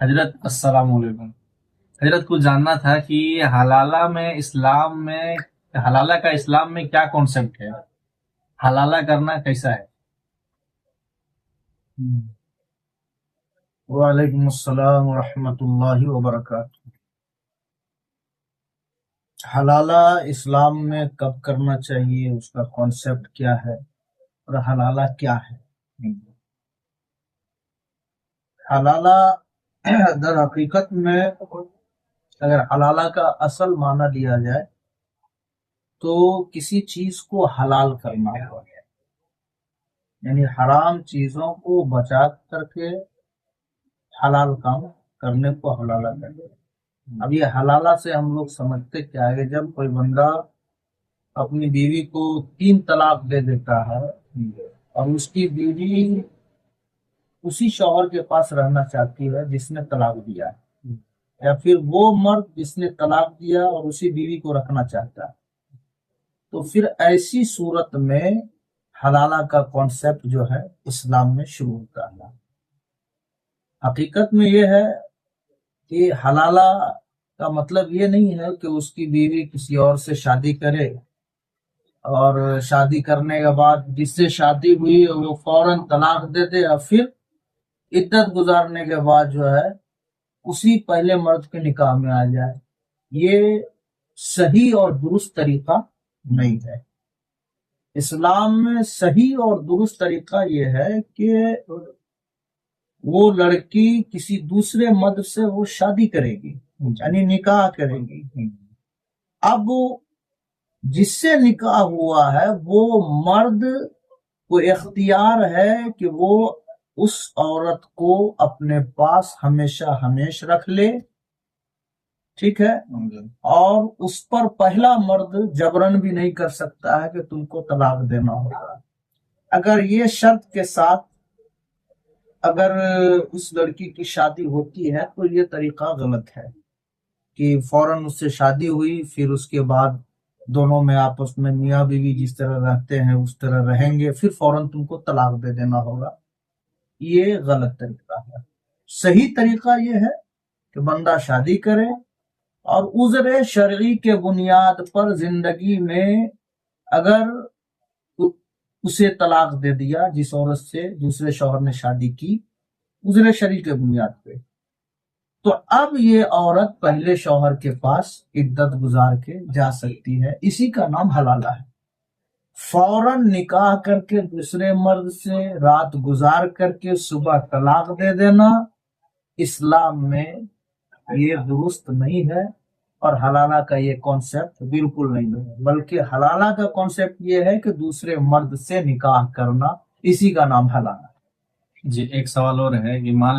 حضرت السلام علیکم. حضرت کو جاننا تھا کہ حلالہ کا اسلام میں کیا کانسیپٹ ہے؟ حلالہ کرنا کیسا ہے؟ وعلیکم السلام ورحمۃ اللہ وبرکاتہ. حلالہ اسلام میں کب کرنا چاہیے، اس کا کانسیپٹ کیا ہے اور حلالہ کیا ہے؟ حلالہ در حقیقت میں اگر حلالہ کا اصل معنی لیا جائے تو کسی چیز کو حلال کرنا ہوا ہے، یعنی حرام چیزوں کو بچا کر کے حلال کام کرنے کو حلالہ کہتے ہیں. اب یہ حلالہ سے ہم لوگ سمجھتے کیا ہے، جب کوئی بندہ اپنی بیوی کو 3 طلاق دے دیتا ہے اور اس کی بیوی اسی شوہر کے پاس رہنا چاہتی ہے جس نے طلاق دیا ہے، یا پھر وہ مرد جس نے طلاق دیا اور اسی بیوی کو رکھنا چاہتا ہے، تو پھر ایسی صورت میں حلالہ کا کانسیپٹ جو ہے اسلام میں شروع ہوتا ہے. حقیقت میں یہ ہے کہ حلالہ کا مطلب یہ نہیں ہے کہ اس کی بیوی کسی اور سے شادی کرے اور شادی کرنے کے بعد جس سے شادی ہوئی وہ فوراً طلاق دے دے اور پھر عدت گزارنے کے بعد جو ہے اسی پہلے مرد کے نکاح میں آ جائے. یہ صحیح اور درست طریقہ نہیں ہے. اسلام میں صحیح اور درست طریقہ یہ ہے کہ وہ لڑکی کسی دوسرے مرد سے وہ شادی کرے گی، یعنی نکاح کرے گی. اب جس سے نکاح ہوا ہے وہ مرد کو اختیار ہے کہ وہ اس عورت کو اپنے پاس ہمیشہ ہمیش رکھ لے، ٹھیک ہے، اور اس پر پہلا مرد جبرن بھی نہیں کر سکتا ہے کہ تم کو طلاق دینا ہوگا. اگر یہ شرط کے ساتھ اگر اس لڑکی کی شادی ہوتی ہے تو یہ طریقہ غلط ہے کہ فوراً اس سے شادی ہوئی، پھر اس کے بعد دونوں میں آپس میں میاں بیوی جس طرح رہتے ہیں اس طرح رہیں گے، پھر فوراً تم کو طلاق دے دینا ہوگا. یہ غلط طریقہ ہے. صحیح طریقہ یہ ہے کہ بندہ شادی کرے اور عذر شرعی کے بنیاد پر زندگی میں اگر اسے طلاق دے دیا، جس عورت سے دوسرے شوہر نے شادی کی عذر شرعی کے بنیاد پہ، تو اب یہ عورت پہلے شوہر کے پاس عدت گزار کے جا سکتی ہے. اسی کا نام حلالہ ہے. فوراً نکاح کر کے دوسرے مرد سے رات گزار کر کے صبح طلاق دے دینا اسلام میں یہ درست نہیں ہے، اور حلالہ کا یہ کانسیپٹ بالکل نہیں ہے. بلکہ حلالہ کا کانسیپٹ یہ ہے کہ دوسرے مرد سے نکاح کرنا، اسی کا نام حلالہ ہے. جی ایک سوال اور ہے کہ مان